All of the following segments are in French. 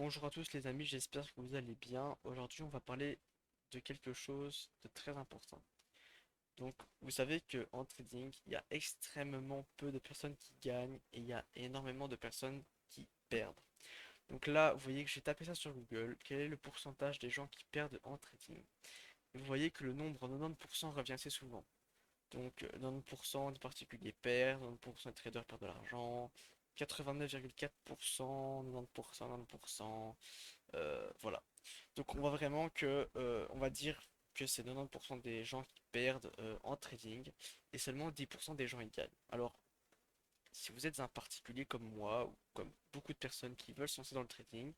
Bonjour à tous les amis, j'espère que vous allez bien. Aujourd'hui, on va parler de quelque chose de très important. Donc, vous savez que en trading, il y a extrêmement peu de personnes qui gagnent et il y a énormément de personnes qui perdent. Donc là, vous voyez que j'ai tapé ça sur Google. Quel est le pourcentage des gens qui perdent en trading? Et vous voyez que le nombre 90% revient assez souvent. Donc 90% des particuliers perdent, 90% des traders perdent de l'argent, 89,4%, 90%, 90%. Voilà. Donc on voit vraiment que, on va dire que c'est 90% des gens qui perdent en trading et seulement 10% des gens y gagnent. Alors, si vous êtes un particulier comme moi ou comme beaucoup de personnes qui veulent se lancer dans le trading,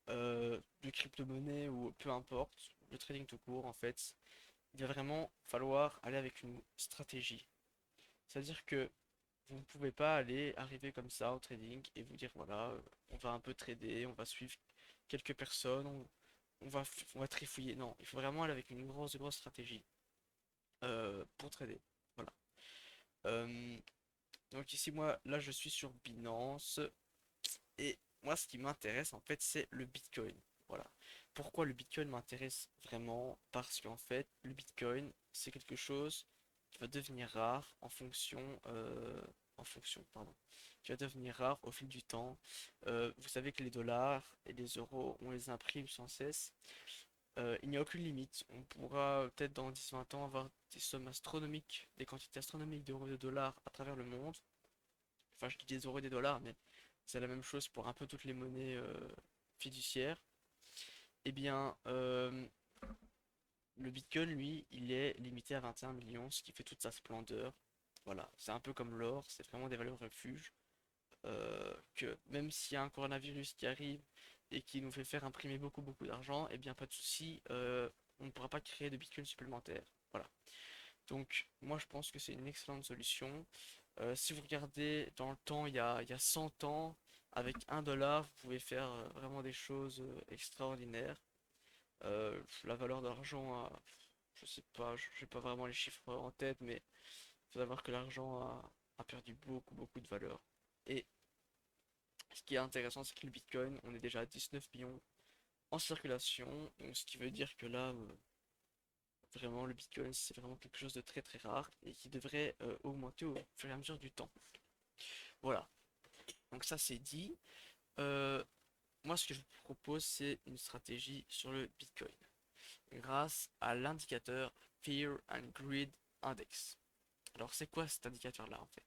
de crypto-monnaie ou peu importe, le trading tout court en fait, il va vraiment falloir aller avec une stratégie. C'est-à-dire que vous ne pouvez pas aller arriver comme ça au trading et vous dire voilà, on va un peu trader, on va suivre quelques personnes, on va trifouiller. Non, il faut vraiment aller avec une grosse stratégie pour trader. Voilà. Euh, donc ici, moi, là, je suis sur Binance et moi, ce qui m'intéresse, en fait, c'est le Bitcoin. Voilà. Pourquoi le Bitcoin m'intéresse vraiment? Parce qu'en fait, le Bitcoin, c'est quelque chose qui va devenir rare pardon, qui va devenir rare au fil du temps. Vous savez que les dollars et les euros, on les imprime sans cesse. Il n'y a aucune limite. On pourra peut-être dans 10-20 ans avoir des sommes astronomiques, des quantités astronomiques d'euros et de dollars à travers le monde. Enfin, je dis des euros et des dollars, mais c'est la même chose pour un peu toutes les monnaies fiduciaires. Eh bien, le Bitcoin, lui, il est limité à 21 millions, ce qui fait toute sa splendeur. Voilà, c'est un peu comme l'or, c'est vraiment des valeurs refuges. Que même s'il y a un coronavirus qui arrive et qui nous fait faire imprimer beaucoup d'argent, eh bien pas de souci, on ne pourra pas créer de Bitcoin supplémentaire. Voilà. Donc moi je pense que c'est une excellente solution. Si vous regardez dans le temps, il y a 100 ans, avec 1 dollar, vous pouvez faire vraiment des choses extraordinaires. La valeur de l'argent je sais pas, j'ai pas vraiment les chiffres en tête, mais il faut savoir que l'argent a perdu beaucoup de valeur. Et ce qui est intéressant, c'est que le Bitcoin, on est déjà à 19 millions en circulation, donc ce qui veut dire que là, vraiment, le Bitcoin, c'est vraiment quelque chose de très rare et qui devrait augmenter au fur et à mesure du temps. Voilà, donc ça c'est dit. Euh, Moi, ce que je vous propose, c'est une stratégie sur le Bitcoin grâce à l'indicateur Fear and Greed Index. Alors, c'est quoi cet indicateur-là en fait?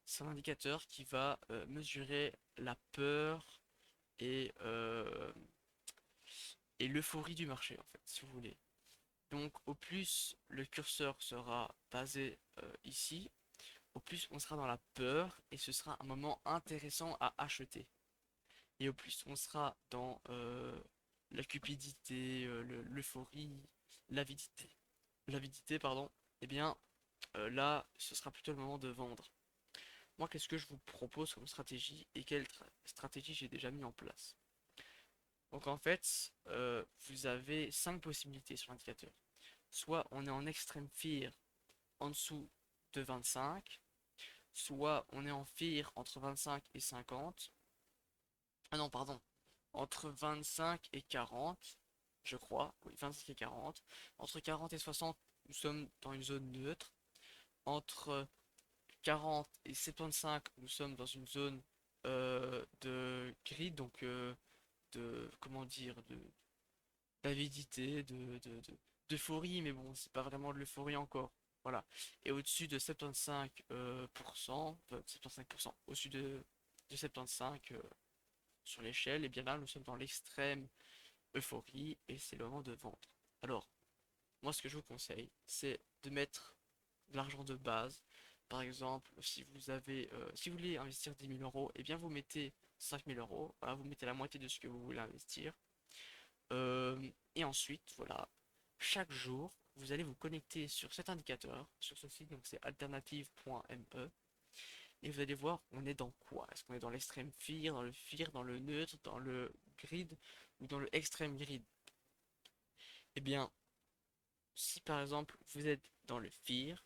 C'est un indicateur qui va mesurer la peur et, euh, et l'euphorie du marché en fait, si vous voulez. Donc au plus le curseur sera basé ici, au plus on sera dans la peur et ce sera un moment intéressant à acheter. Et au plus on sera dans la cupidité, l'euphorie, l'avidité, l'avidité, pardon, eh bien là ce sera plutôt le moment de vendre. Moi, qu'est-ce que je vous propose comme stratégie et quelle stratégie j'ai déjà mis en place? Donc en fait, vous avez 5 possibilités sur l'indicateur. Soit on est en extrême fear en dessous de 25, soit on est en fear entre 25 et 50. Ah non, pardon, entre 25 et 40, je crois, oui, 25 et 40. Entre 40 et 60, nous sommes dans une zone neutre. Entre 40 et 75, nous sommes dans une zone de grid, donc comment dire, d'avidité, d'euphorie, mais bon, c'est pas vraiment de l'euphorie encore. Voilà. Et au-dessus de 75%, 75% au-dessus de 75 sur l'échelle, et bien là, nous sommes dans l'extrême euphorie et c'est le moment de vendre. Alors, moi, ce que je vous conseille, c'est de mettre de l'argent de base. Par exemple, si vous voulez investir 10 000 euros, et bien vous mettez 5 000 euros. Voilà, vous mettez la moitié de ce que vous voulez investir. Et ensuite, voilà, chaque jour, vous allez vous connecter sur cet indicateur, sur ce site, donc c'est alternative.me, et vous allez voir, on est dans quoi? Est-ce qu'on est dans l'extrême fear, dans le neutre, dans le grid, ou dans le extrême grid? Eh bien, si par exemple vous êtes dans le fear,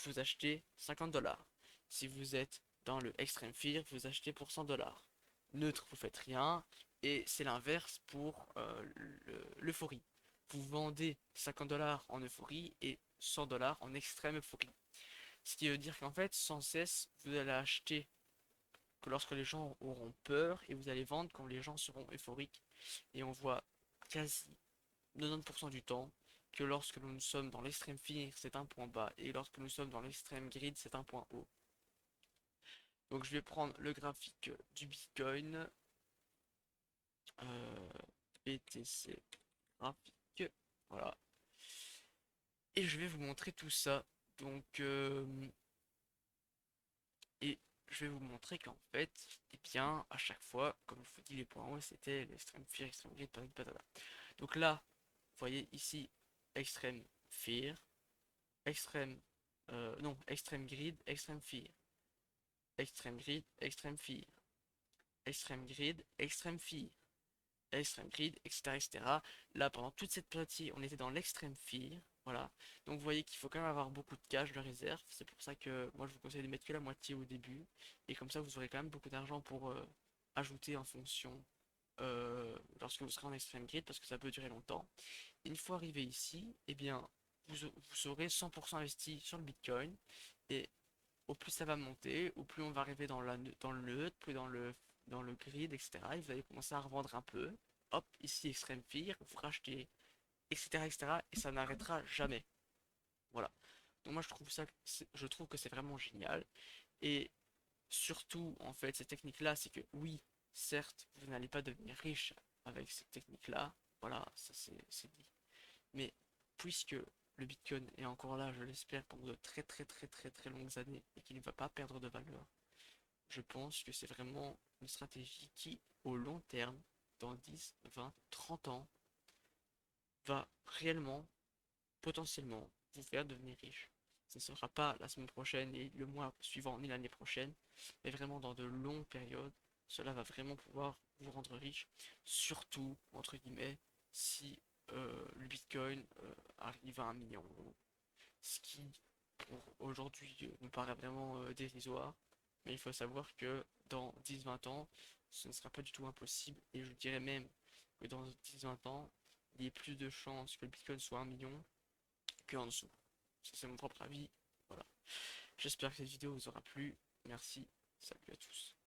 vous achetez 50 dollars. Si vous êtes dans le extreme fear, vous achetez pour 100 dollars. Neutre, vous faites rien. Et c'est l'inverse pour l'euphorie. Vous vendez 50 $ en euphorie et 100 $ en extrême euphorie. Ce qui veut dire qu'en fait, sans cesse, vous allez acheter que lorsque les gens auront peur et vous allez vendre quand les gens seront euphoriques. Et on voit quasi 90% du temps que lorsque nous sommes dans l'extrême fear, c'est un point bas et lorsque nous sommes dans l'extrême grid, c'est un point haut. Donc je vais prendre le graphique du Bitcoin, euh, BTC graphique, voilà. Et je vais vous montrer tout ça. Donc, et je vais vous montrer qu'en fait, eh bien, à chaque fois, comme je vous dis, les points hauts, c'était l'extrême fear, extrême grid, patati patata. Donc là, vous voyez ici, extrême fear, extrême, non, extrême grid, extrême fear, extrême grid, extrême fear, extrême grid, extrême fear, extrême grid, etc., etc. Là, pendant toute cette partie, on était dans l'extrême fear, voilà. Donc vous voyez qu'il faut quand même avoir beaucoup de cash de réserve. C'est pour ça que moi je vous conseille de mettre que la moitié au début. Et comme ça, vous aurez quand même beaucoup d'argent pour ajouter en fonction lorsque vous serez en extrême grid, parce que ça peut durer longtemps. Une fois arrivé ici, eh bien, vous serez 100% investi sur le Bitcoin. Et au plus ça va monter, au plus on va arriver dans le neutre, plus dans le grid, etc. Et vous allez commencer à revendre un peu. Hop, ici Extreme Fear, vous rachetez, etc., etc. Et ça n'arrêtera jamais. Voilà. Donc moi je trouve que c'est vraiment génial. Et surtout, en fait, cette technique-là, c'est que oui, certes, vous n'allez pas devenir riche avec cette technique-là. Voilà, ça c'est dit. Mais puisque le Bitcoin est encore là, je l'espère, pendant de très très très très très longues années et qu'il ne va pas perdre de valeur, je pense que c'est vraiment une stratégie qui, au long terme, dans 10, 20, 30 ans, va réellement, potentiellement, vous faire devenir riche. Ce ne sera pas la semaine prochaine et le mois suivant ni l'année prochaine, mais vraiment dans de longues périodes, cela va vraiment pouvoir vous rendre riche, surtout, entre guillemets, si le Bitcoin arrive à 1 million, ce qui pour aujourd'hui nous paraît vraiment dérisoire, mais il faut savoir que dans 10-20 ans, ce ne sera pas du tout impossible, et je dirais même que dans 10-20 ans, il y ait plus de chances que le Bitcoin soit 1 million que en dessous. Ça, c'est mon propre avis. Voilà. J'espère que cette vidéo vous aura plu. Merci. Salut à tous.